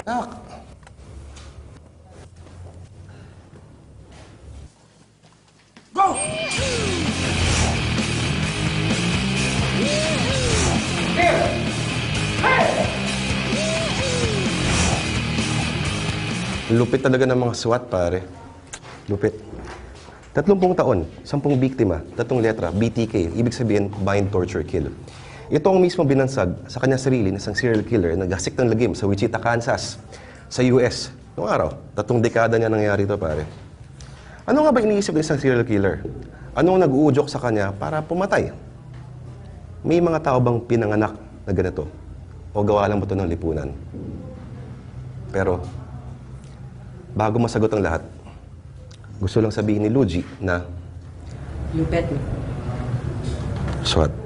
Nak! Go! Here! Hey! Lupit talaga ng mga SWAT, pare. Lupit. 30 taon, 10 biktima, 3 letra, BTK, ibig sabihin, bind, torture, kill. Ito ang mismo binansag sa kanya sarili na isang serial killer na gasik ng lagim sa Wichita, Kansas, sa US. Noong araw, 3 dekada niya nangyari ito, pare. Ano nga ba iniisip ng isang serial killer? Anong nag-uudyok sa kanya para pumatay? May mga tao bang pinanganak na ganito? O gawa lang ba ito ng lipunan? Pero, bago masagot ang lahat, gusto lang sabihin ni Luigi na Lupit. SWAT.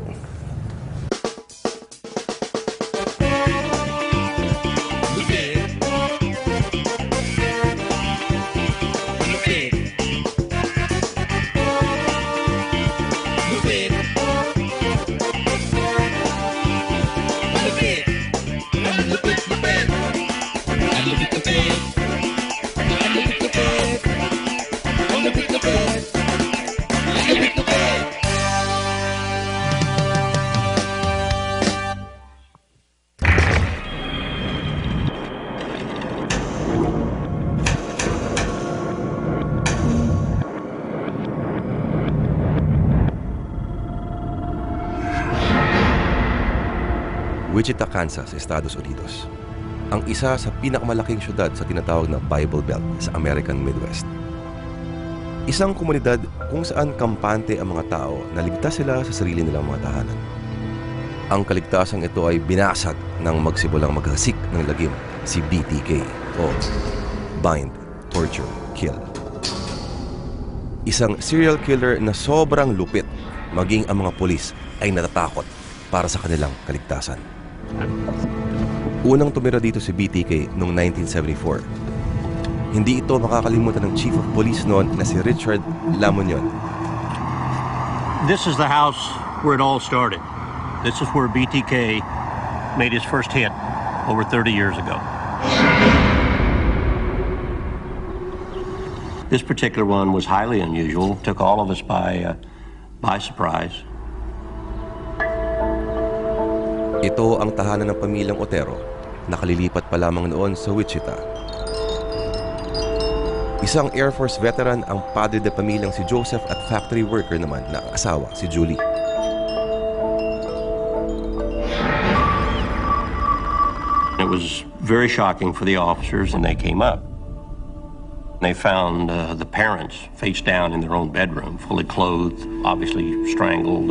Wichita, Kansas, Estados Unidos. Ang isa sa pinakamalaking syudad sa tinatawag na Bible Belt sa American Midwest. Isang komunidad kung saan kampante ang mga tao na ligtas sila sa sarili nilang mga tahanan. Ang kaligtasang ito ay binasag ng magsimulang maghasik ng lagim, si BTK o Bind, Torture, Kill. Isang serial killer na sobrang lupit, maging ang mga pulis ay natatakot para sa kanilang kaligtasan. Unang tumira dito si BTK noong 1974. Hindi ito makakalimutan ng Chief of Police noon na si Richard Lamunion. This is the house where it all started. This is where BTK made his first hit over 30 years ago. This particular one was highly unusual, took all of us by surprise. Ito ang tahanan ng pamilyang Otero, nakalilipat pa lamang noon sa Wichita. Isang Air Force veteran ang padre de pamilyang si Joseph at factory worker naman na asawa si Julie. It was very shocking for the officers, and they came up. They found the parents face down in their own bedroom, fully clothed, obviously strangled,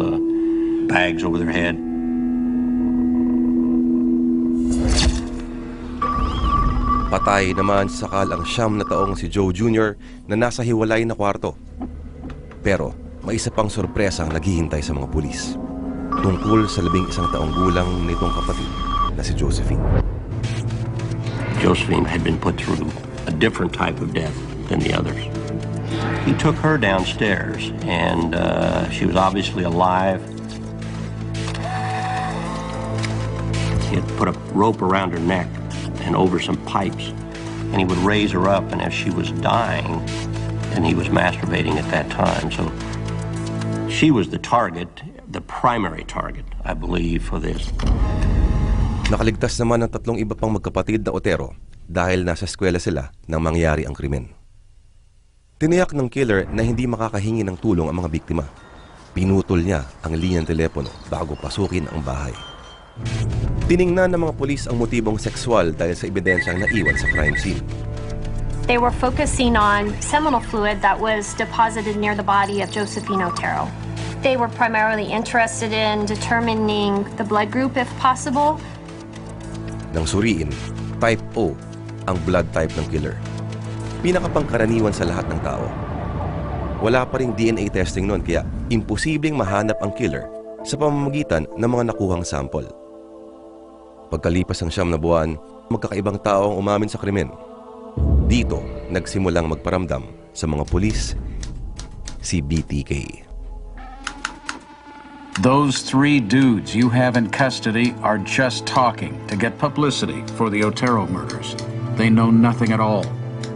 bags over their head. Patay naman sa sakal ang 9 na taong si Joe Jr. na nasa hiwalay na kwarto. Pero may isa pang sorpresa ang naghihintay sa mga pulis. Tungkol sa 11 taong gulang nitong kapatid na si Josephine. Josephine had been put through a different type of death than the others. He took her downstairs, and she was obviously alive. He had put a rope around her neck and over some pipes, and he would raise her up, and as she was dying, and he was masturbating at that time. So she was the target, the primary target, I believe, for this. Nakaligtas naman ang 3 iba pang magkapatid na Otero dahil nasa eskwela sila nang mangyari ang krimen. Tiniyak ng killer na hindi makakahingi ng tulong ang mga biktima. Pinutol niya ang linya ng telepono bago pasukin ang bahay. Tiningnan ng mga pulis ang motibong sexual dahil sa ebidensyang naiwan sa crime scene. They were focusing on seminal fluid that was deposited near the body of Josephine Otero. They were primarily interested in determining the blood group if possible. Nang suriin, type O ang blood type ng killer. Pinakapangkaraniwan sa lahat ng tao. Wala pa ring DNA testing noon kaya imposibleng mahanap ang killer sa pamamagitan ng mga nakuhang sample. Pagkalipas ng 9 na buwan, magkakaibang tao ang umamin sa krimen. Dito, nagsimulang magparamdam sa mga pulis si BTK. Those 3 dudes you have in custody are just talking to get publicity for the Otero murders. They know nothing at all.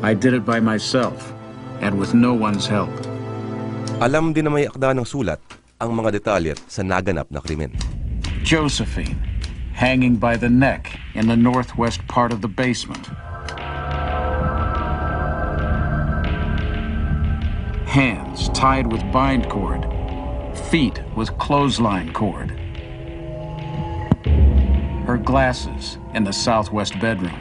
I did it by myself, and with no one's help. Alam din na may akda ng sulat ang mga detalye sa naganap na krimen. Josephine, hanging by the neck in the northwest part of the basement. Hands tied with bind cord, feet with clothesline cord. Her glasses in the southwest bedroom.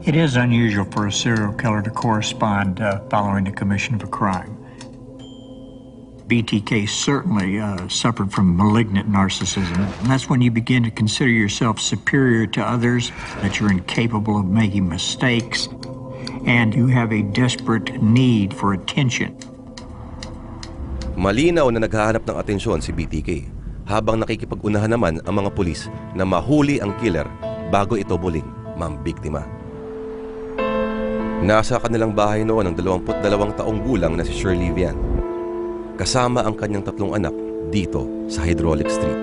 It is unusual for a serial killer to correspond following the commission of a crime. BTK certainly suffered from malignant narcissism. And that's when you begin to consider yourself superior to others, that you're incapable of making mistakes, and you have a desperate need for attention. Malinaw na naghahanap ng atensyon si BTK, habang nakikipag-unahan naman ang mga pulis na mahuli ang killer bago ito muling mambiktima. Nasa kanilang bahay noon ang 22 taong gulang na si Shirley Vian, kasama ang kanyang 3 anak dito sa Hydraulic Street.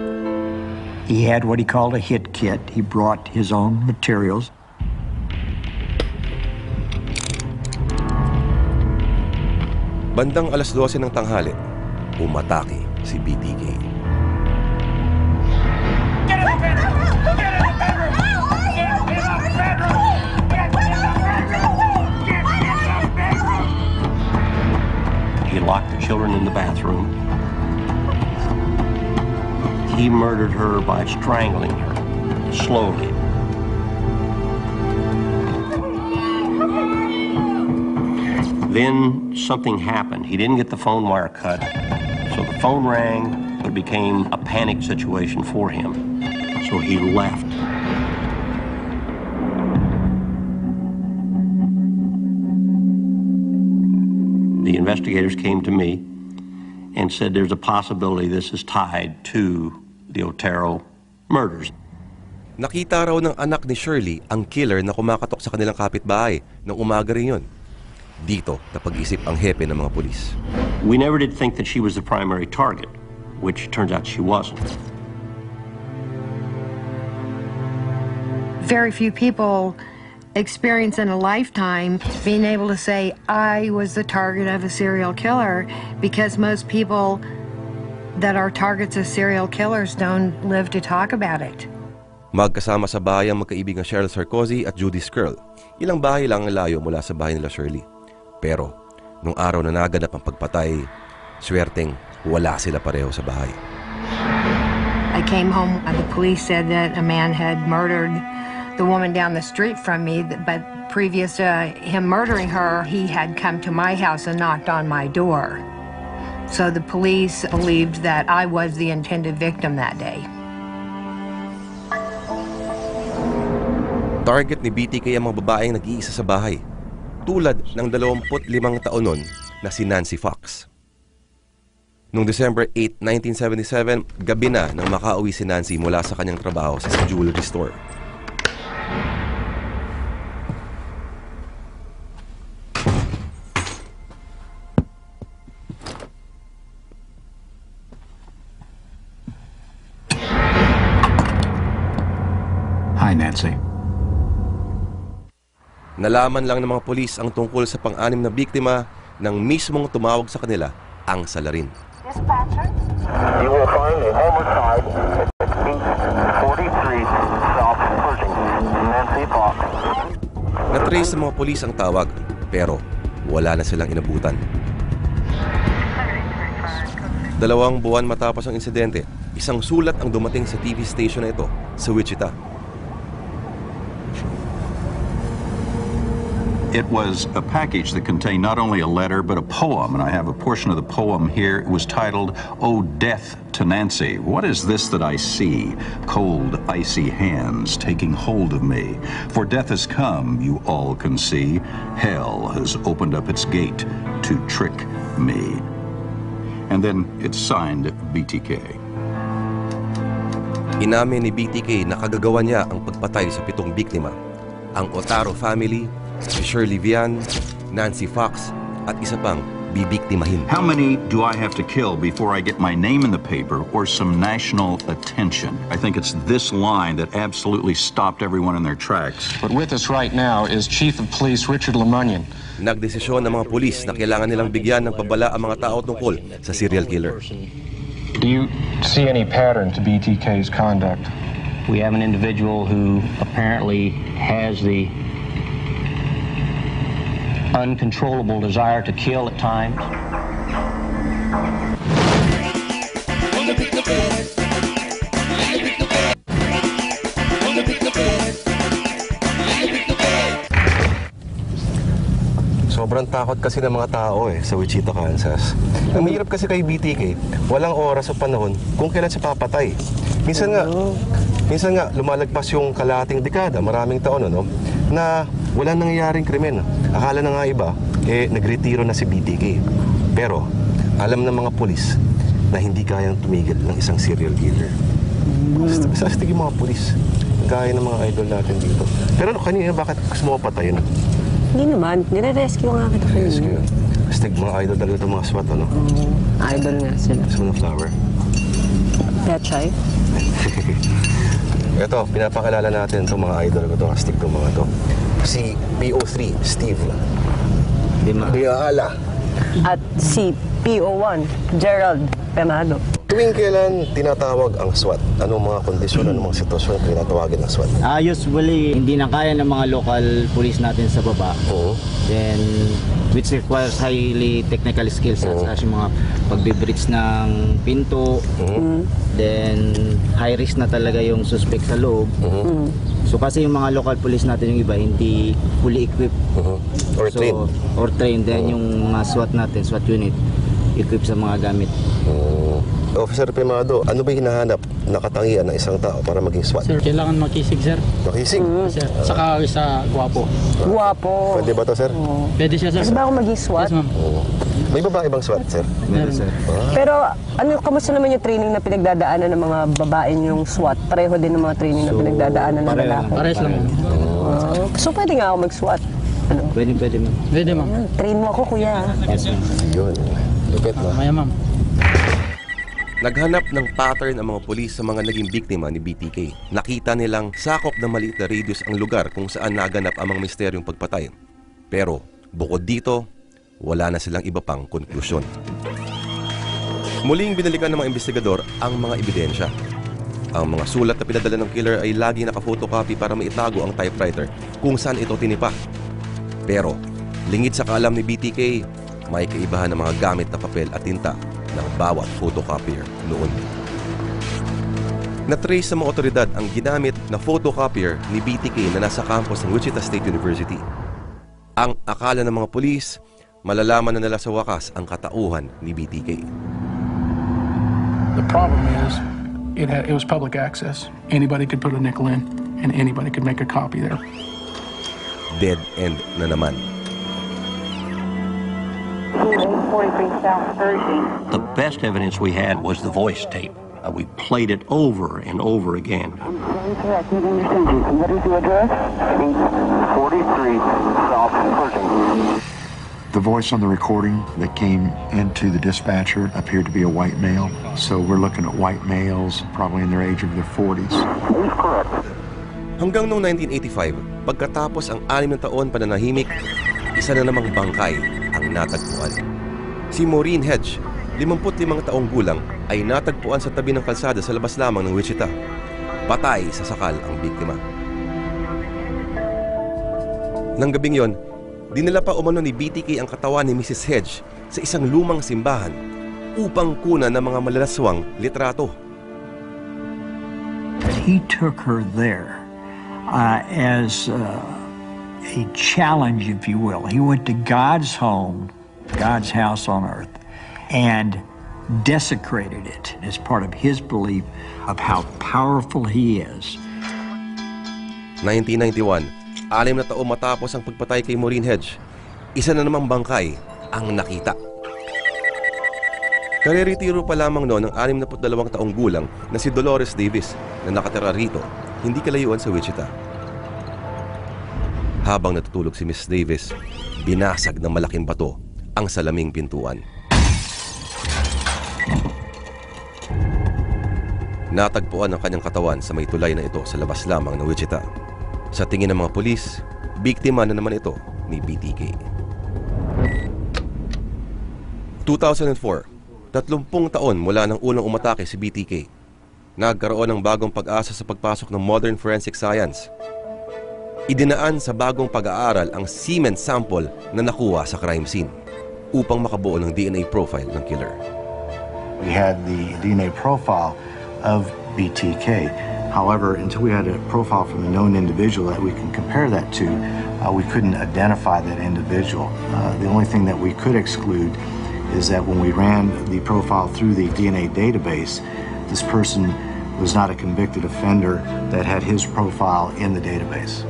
He had what he called a hit kit. He brought his own materials. Bandang alas 12 ng tanghali, umatake si BTK. He locked the children in the bathroom. He murdered her by strangling her, slowly. Then something happened. He didn't get the phone wire cut, so the phone rang, but it became a panic situation for him. So he left. The investigators came to me and said there's a possibility this is tied to the Otero murders. Nakita raw ng anak ni Shirley ang killer na kumakatok sa kanilang kapitbahay nung umaga rin yun. Dito napag-isip ang hepe ng mga pulis. We never did think that she was the primary target, which turns out she wasn't. Very few people experience in a lifetime being able to say, I was the target of a serial killer, because most people that are targets of serial killers don't live to talk about it. Magkasama sa bahay ang magkaibigang Cheryl Sarkozy at Judy Skrull. Ilang bahay lang ang layo mula sa bahay nila Shirley. Pero, nung araw na naganap ang pagpatay, swerteng wala sila pareho sa bahay. I came home and the police said that a man had murdered the woman down the street from me, but previous to him murdering her, he had come to my house and knocked on my door. So the police believed that I was the intended victim that day. Target ni BTK ang mga babaeng nag-iisa sa bahay, tulad ng 25 taon nun na si Nancy Fox. Noong December 8, 1977, gabi na nang makauwi si Nancy mula sa kanyang trabaho sa jewelry store. Hi, Nancy. Nalaman lang ng mga pulis ang tungkol sa pang-anim na biktima nang mismong tumawag sa kanila ang salarin. Dispatcher? You will find a homicide at 843 South Pershing, Nancy Fox. Natrace sa mga pulis ang tawag, pero wala na silang inabutan. 2 buwan matapos ang insidente, isang sulat ang dumating sa TV station na ito sa Wichita. It was a package that contained not only a letter, but a poem, and I have a portion of the poem here. It was titled, "Oh, Death to Nancy. What is this that I see? Cold, icy hands taking hold of me. For death has come, you all can see. Hell has opened up its gate to trick me." And then it's signed BTK. Inamin ni BTK na kagagawa niya ang pagpatay sa 7 biktima. Ang Otero family, si Shirley Vian, Nancy Fox, at isa pang bibiktimahin. How many do I have to kill before I get my name in the paper or some national attention? I think it's this line that absolutely stopped everyone in their tracks. But with us right now is Chief of Police Richard Lemunion. Nagdesisyon ng mga pulis na kailangan nilang bigyan ng pabala ang mga tao tungkol sa serial killer. Do you see any pattern to BTK's conduct? We have an individual who apparently has the uncontrollable desire to kill at times. Sobrang takot kasi ng mga tao sa Wichita, Kansas. Ang mahirap kasi kay BTK, walang oras o panahon kung kailan siya papatay. Minsan nga lumalagpas yung kalahating dekada, maraming taon na walang nangyayaring krimen. Akala na nga iba, nagretiro na si BTK. Pero alam ng mga pulis na hindi kayang tumigil ng isang serial killer. Sa astig yung mga pulis, gaya ng mga idol natin dito. Pero kanina, bakit gusto mo patayin? Hindi naman, nire-rescue nga kita kanina. Rescue. Astig mga idol talaga itong mga SWAT, Idol nga sila. Gusto mo na flower? Petchay? Ito, pinapakilala natin itong mga idol ko, astig itong mga to. Si PO3, Steve Diala. At si PO1, Gerald Penado. Tuwing kailan tinatawag ang SWAT? Anong mga kondisyon, anong mga sitwasyon tinatawagin ng SWAT? Usually, hindi na kaya ng mga local police natin sa baba. Then, which requires highly technical skills. As yung mga pagbe-breach ng pinto. Then, high risk na talaga yung suspect sa loob. So, kasi yung mga local police natin, yung iba, hindi fully equipped. Or trained. Then, yung mga SWAT natin, SWAT unit, equipped sa mga gamit. Officer Primado, ano ba hinahanap na katangian ng isang tao para maging SWAT? Sir, kailangan makisig, sir. Makisig? Sir, saka isa gwapo. Gwapo. Pwede ba to, sir? Pwede siya, sir. Kasi ba ako maging SWAT? Yes, ma'am. May babae bang SWAT, sir? Meron, sir. Pero kamusta naman yung training na pinagdadaanan ng mga babae yung SWAT? Pareho din ng mga training na pinagdadaanan ng lalaki? Parehas lang. So pwede nga ako mag-SWAT? Pwede, ma'am. Pwede, ma'am. Train mo ako, kuya. Yes, ma'am. Yun. Lupit, no? Maya, ma'am. Naghanap ng pattern ang mga pulis sa mga naging biktima ni BTK. Nakita nilang sakop na maliit na radius ang lugar kung saan naganap ang mga misteryong pagpatay. Pero bukod dito, wala na silang iba pang konklusyon. Muling binalikan ng mga investigador ang mga ebidensya. Ang mga sulat na pinadala ng killer ay lagi naka-photocopy para maitago ang typewriter kung saan ito tinipa. Pero lingid sa kaalam ni BTK, may kaibahan ng mga gamit na papel at tinta ng bawat photocopier noon. Na-trace sa mga otoridad ang ginamit na photocopier ni BTK na nasa campus ng Wichita State University. Ang akala ng mga pulis, malalaman na nila sa wakas ang katauhan ni BTK. The problem is, it was public access. Anybody could put a nickel in, and anybody could make a copy there. Dead end na naman. The best evidence we had was the voice tape. We played it over and over again. What is the address? 43 South Pershing. The voice on the recording that came into the dispatcher appeared to be a white male. So we're looking at white males, probably in their age of their 40s. He's correct. Hanggang noong 1985, pagkatapos ang 6 na taon pananahimik, isa na namang bangkay ang natagpuan. Si Maureen Hedge, 55 taong gulang, ay natagpuan sa tabi ng kalsada sa labas lamang ng Wichita. Patay sa sakal ang biktima. Nang gabing yon, dinala pa umano ni BTK ang katawan ni Mrs. Hedge sa isang lumang simbahan upang kunan ng mga malalaswang litrato. He took her there as a challenge, if you will. He went to God's home, God's house on earth, and desecrated it as part of his belief of how powerful he is. 1991, 6 na taon matapos ang pagpatay kay Maureen Hedge, isa na namang bangkay ang nakita. Nare-retiro pa lamang noon ang 62 taong gulang na si Dolores Davis na nakatira rito, hindi kalayuan sa Wichita. Habang natutulog si Miss Davis, binasag ng malaking bato ang salaming pintuan. Natagpuan ang kanyang katawan sa may tulay na ito sa labas lamang ng Wichita. Sa tingin ng mga pulis, biktima na naman ito ni BTK. 2004, 30 taon mula nang unang umatake si BTK. Nagkaroon ng bagong pag-asa sa pagpasok ng modern forensic science. Idinaan sa bagong pag-aaral ang semen sample na nakuha sa crime scene upang makabuo ng DNA profile ng killer. We had the DNA profile of BTK. However, until we had a profile from a known individual that we can compare that to, we couldn't identify that individual. The only thing that we could exclude is that when we ran the profile through the DNA database, this person was not a convicted offender that had his profile in the database.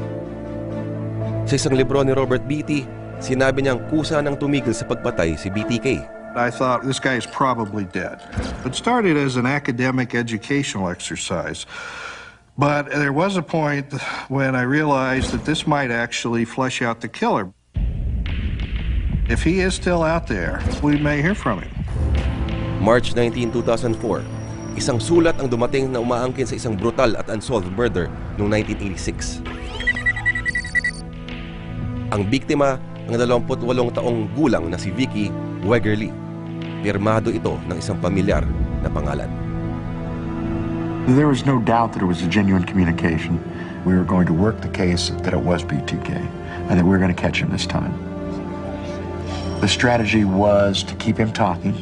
Sa isang libro ni Robert Beatty, sinabi niyang kusa nang tumigil sa pagpatay si BTK. I thought this guy is probably dead. It started as an academic educational exercise. But there was a point when I realized that this might actually flesh out the killer. If he is still out there, we may hear from him. March 19, 2004. Isang sulat ang dumating na umaangkin sa isang brutal at unsolved murder noong 1986. Ang biktima, ang 28 taong gulang na si Vicky Wegerly. Pirmado ito ng isang pamilyar na pangalan. There was no doubt that it was a genuine communication. We were going to work the case that it was BTK and that we were going to catch him this time. The strategy was to keep him talking,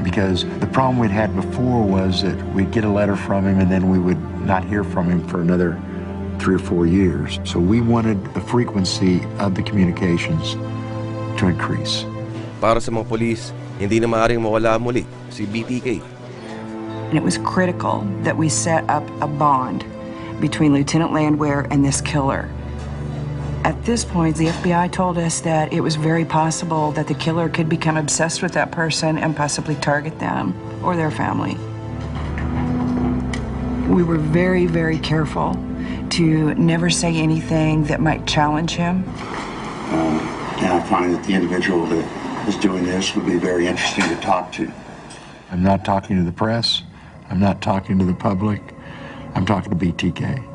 because the problem we'd had before was that we'd get a letter from him and then we would not hear from him for another 3 or 4 years. So we wanted the frequency of the communications to increase. Para sa mga polis, hindi na maaaring mawala muli si BTK. And it was critical that we set up a bond between Lieutenant Landwehr and this killer. At this point, the FBI told us that it was very possible that the killer could become obsessed with that person and possibly target them or their family. We were very, very careful to never say anything that might challenge him. And I find that the individual that is doing this would be very interesting to talk to. I'm not talking to the press. I'm not talking to the public. I'm talking to BTK.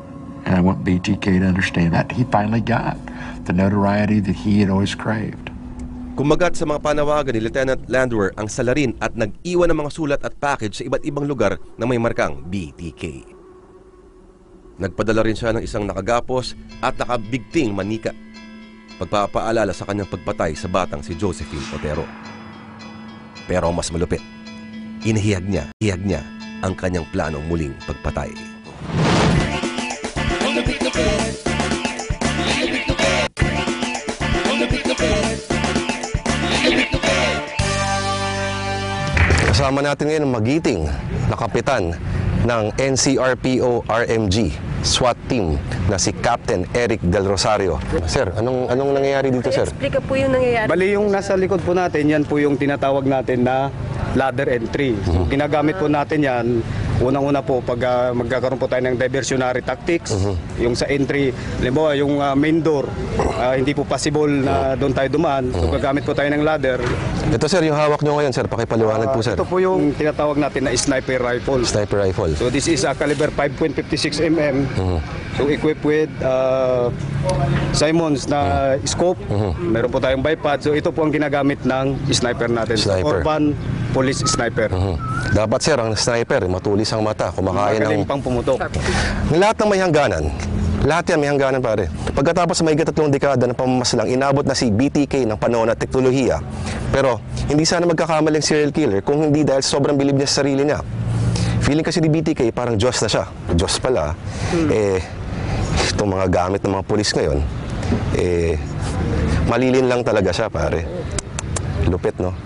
And I want BTK to understand that he finally got the notoriety that he had always craved. Kumagat sa mga panawagan ni Lieutenant Landwehr ang salarin at nag-iwan ng mga sulat at package sa iba't ibang lugar na may markang BTK. Nagpadala rin siya ng isang nakagapos at nakabigting manika, pagpapaalala sa kanyang pagpatay sa batang si Josephine Otero. Pero mas malupit, inihiyag niya ang kanyang planong muling pagpatay. Kasama natin ngayon ang magiting na kapitan ng NCRPO RMG SWAT team na si Captain Eric Del Rosario. Sir, anong nangyayari dito, sir? Explica po yung nangyayari. Bali, yung nasa likod po natin, yan po yung tinatawag natin na ladder entry. So, ginagamit po natin yan. Unang-una po, pag magkakaroon po tayo ng diversionary tactics, yung sa entry, halimbawa, yung main door, hindi po possible na doon tayo dumaan. So, gagamit po tayo ng ladder. Ito, sir, yung hawak nyo ngayon, sir. Pakipaliwanag po, sir. Ito po yung tinatawag natin na sniper rifle. Sniper rifle. So, this is a caliber 5.56 mm. So, equipped with Simons na scope. Meron po tayong bipod. So, ito po ang ginagamit ng sniper natin. Sniper. Urban police sniper. Dapat, sir, ang sniper, matulis ang mata, kumakain ng... Magaling pang pumutok. Lahat ng may hangganan, lahat yan may hangganan, pare. Pagkatapos sa mahigit 3 dekada ng pamamaslang, inabot na si BTK ng panahon at teknolohiya. Pero, hindi sana magkakamaling serial killer kung hindi dahil sobrang bilib niya sa sarili niya. Feeling kasi ni BTK, parang Diyos na siya. Diyos pala. Itong mga gamit ng mga pulis ngayon, malilin lang talaga siya, pare. Lupit, no?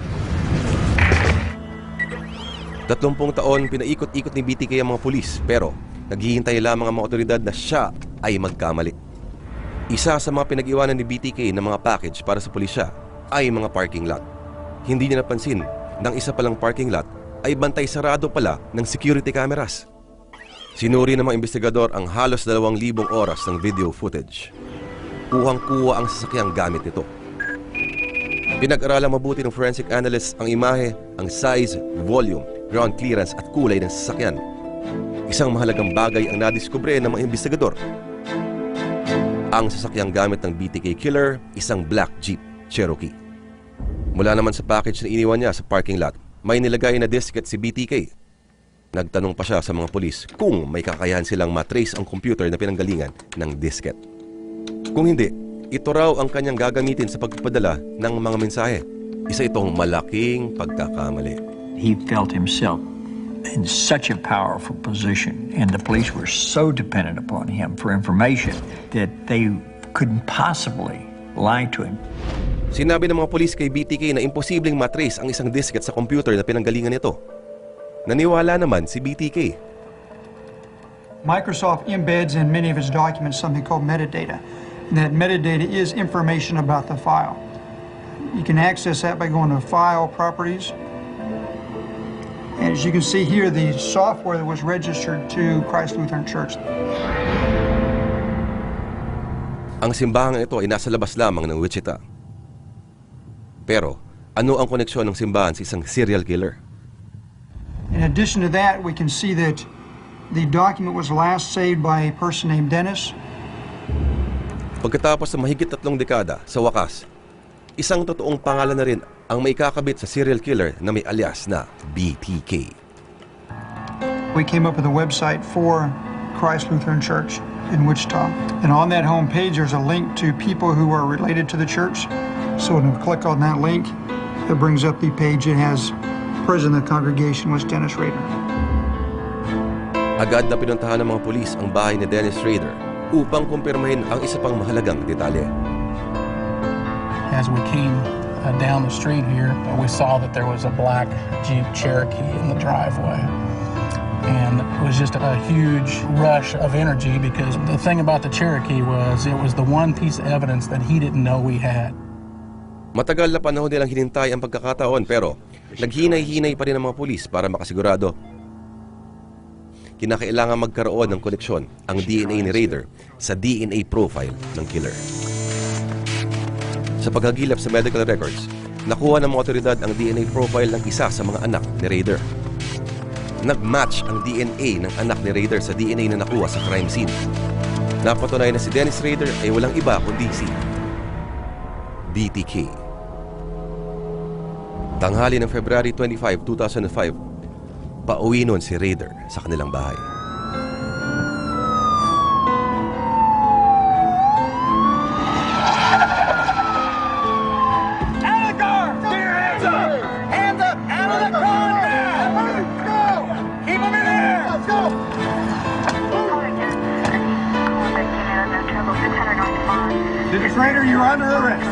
30 taon, pinaikot-ikot ni BTK ang mga pulis, pero naghihintay lamang ang mga otoridad na siya ay magkamali. Isa sa mga pinag-iwanan ni BTK ng mga package para sa pulisya ay mga parking lot. Hindi niya napansin ng isa palang parking lot ay bantay sarado pala ng security cameras. Sinuri ng mga investigador ang halos 2,000 oras ng video footage. Kuhang-kuha ang sasakyang gamit nito. Pinag-aralang mabuti ng forensic analysts ang imahe, ang size, volume, ground clearance at kulay ng sasakyan. Isang mahalagang bagay ang nadiskubre ng mga investigador. Ang sasakyang gamit ng BTK killer, isang black Jeep Cherokee. Mula naman sa package na iniwan niya sa parking lot, may nilagay na disket si BTK. Nagtanong pa siya sa mga pulis kung may kakayahan silang matrace ang computer na pinanggalingan ng disket. Kung hindi, ito raw ang kanyang gagamitin sa pagpapadala ng mga mensahe. Isa itong malaking pagkakamali. He felt himself in such a powerful position, and the police were so dependent upon him for information that they couldn't possibly lie to him. Sinabi ng mga pulis kay BTK na imposibleng matrace ang isang disket sa computer na pinanggalingan nito. Naniwala naman si BTK. Microsoft embeds in many of its documents something called metadata. And that metadata is information about the file. You can access that by going to File, Properties. And as you can see here, the software that was registered to Christ Lutheran Church. Ang simbahan ito ay nasa labas lamang ng Wichita. Pero, ano ang koneksyon ng simbahan sa isang serial killer? In addition to that, we can see that the document was last saved by a person named Dennis. Pagkatapos ng mahigit 3 dekada, sa wakas, isang totoong pangalan na rin ang may kakabit sa serial killer na may alias na BTK. We came up with a website for Christ Lutheran Church in Wichita. And on that homepage, there's a link to people who are related to the church. So when we click on that link, it brings up the page that has president of the congregation was Dennis Rader. Agad na pinuntahan ng mga pulis ang bahay ni Dennis Rader upang kumpirmahin ang isa pang mahalagang detalye. As we came down the street here, we saw that there was a black Jeep Cherokee in the driveway. And it was just a huge rush of energy because the thing about the Cherokee was it was the one piece of evidence that he didn't know we had. Matagal na panahon nilang hinintay ang pagkakataon pero naghinay-hinay pa rin ang mga pulis para makasigurado. Kinakailangan magkaroon ng koneksyon ang DNA ni Rader sa DNA profile ng killer. Sa paghagilap sa medical records, nakuha ng mga otoridad ang DNA profile ng isa sa mga anak ni Rader. Nag-match ang DNA ng anak ni Rader sa DNA na nakuha sa crime scene. Napatunay na si Dennis Rader ay walang iba kundi si BTK. Tanghali ng February 25, 2005, pauwi nun si Rader sa kanilang bahay. Dennis Rader, you're under arrest.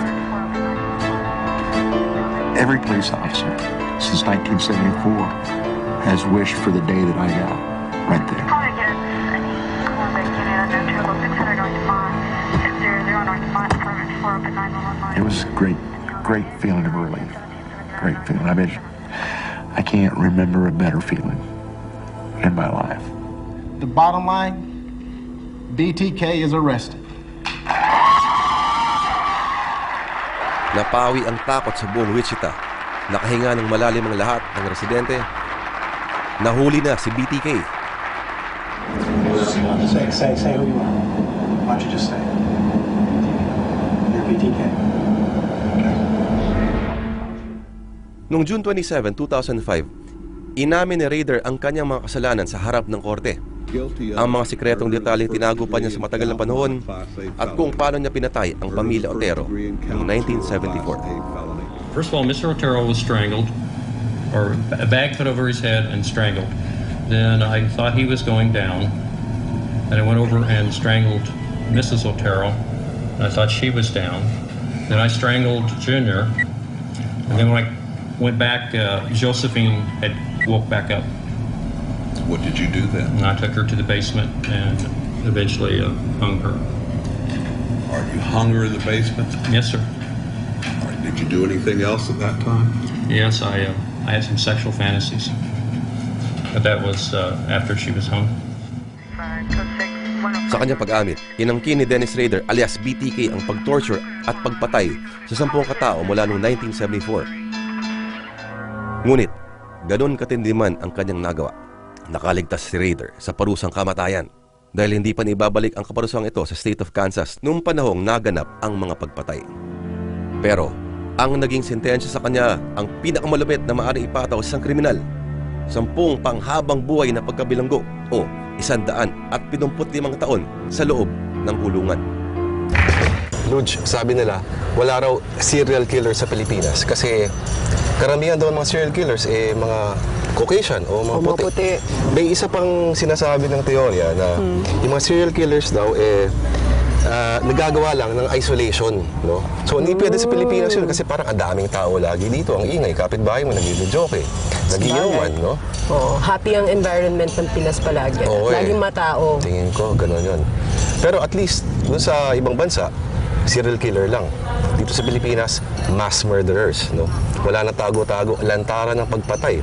Every police officer since 1974 has wished for the day that I got right there. It was a great feeling of relief. Great feeling. I mean, I can't remember a better feeling in my life. The bottom line, BTK is arrested. Napawi ang takot sa buong Wichita. Nakahinga ng malalim ang lahat ng residente. Nahuli na si BTK. Say who you are. Why don't you just say it? You're BTK. Noong June 27, 2005, inamin ni Rader ang kanyang mga kasalanan sa harap ng korte. Ang mga sikretong detalye tinago pa niya sa matagal na panahon at kung paano niya pinatay ang pamilya Otero noong 1974. First of all, Mr. Otero was strangled, or a bag put over his head and strangled. Then I thought he was going down, and I went over and strangled Mrs. Otero, and I thought she was down. Then I strangled Junior, and then when I went back, Josephine had woke back up. What did you do then? And I took her to the basement and eventually hung her. Are you hung her in the basement? Yes, sir. Did you do anything else at that time? Yes, I had some sexual fantasies, but that was after she was hung. Sa kanyang pag-amit, inangkin ni Dennis Rader alias BTK ang pag-torture at pagpatay sa 10 katao mula noong 1974. Ngunit, ganun katindi man ang kanyang nagawa. Nakaligtas si Rader sa parusang kamatayan dahil hindi pa naibabalik ang kaparusang ito sa state of Kansas noong panahong naganap ang mga pagpatay. Pero, ang naging sentensya sa kanya ang pinakamalupit na maaaring ipataw sa isang kriminal. 10 panghabang buhay na pagkabilanggo o 175 taon sa loob ng kulungan. Luge, sabi nila, wala raw serial killer sa Pilipinas kasi karamihan daw mga serial killers mga Caucasian o mga puti. May isa pang sinasabi ng teorya na yung mga serial killers daw nagagawa lang ng isolation, no? So hindi pwede sa Pilipinas yun kasi parang ang daming tao lagi dito, ang ingay, kapitbahay mo nag-joke, nag-iinuman, no? Happy ang environment ng Pinas palagi. Laging matao. Tingin ko, gano'n yun. Pero at least, dun sa ibang bansa, serial killer lang. Dito sa Pilipinas, mass murderers, no? Wala na tago-tago, lantaran ng pagpatay.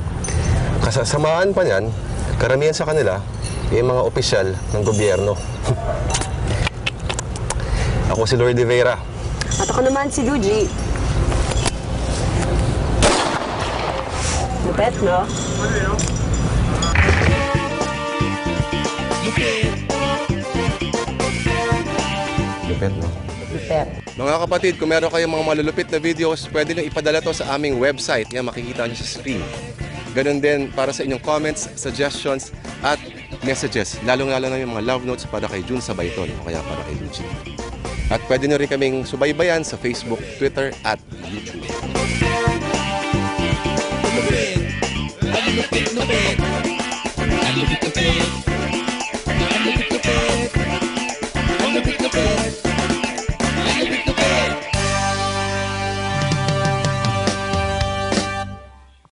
Kasasamaan pa niyan, karamihan sa kanila, yung mga opisyal ng gobyerno. Ako si Lord de Vera. At ako naman si Luigi. Lupet, no? Lupet, no? Lupet. Mga kapatid, kung meron kayong mga malulupit na videos, pwede nyo ipadala to sa aming website. Yan, makikita nyo sa screen. Ganon din para sa inyong comments, suggestions, at messages. Lalong-lalo na yung mga love notes para kay Jun Sabayton o kaya para kay Luigi. At pwede nyo rin kaming subaybayan sa Facebook, Twitter, at YouTube. Lupit, lupit, lupit.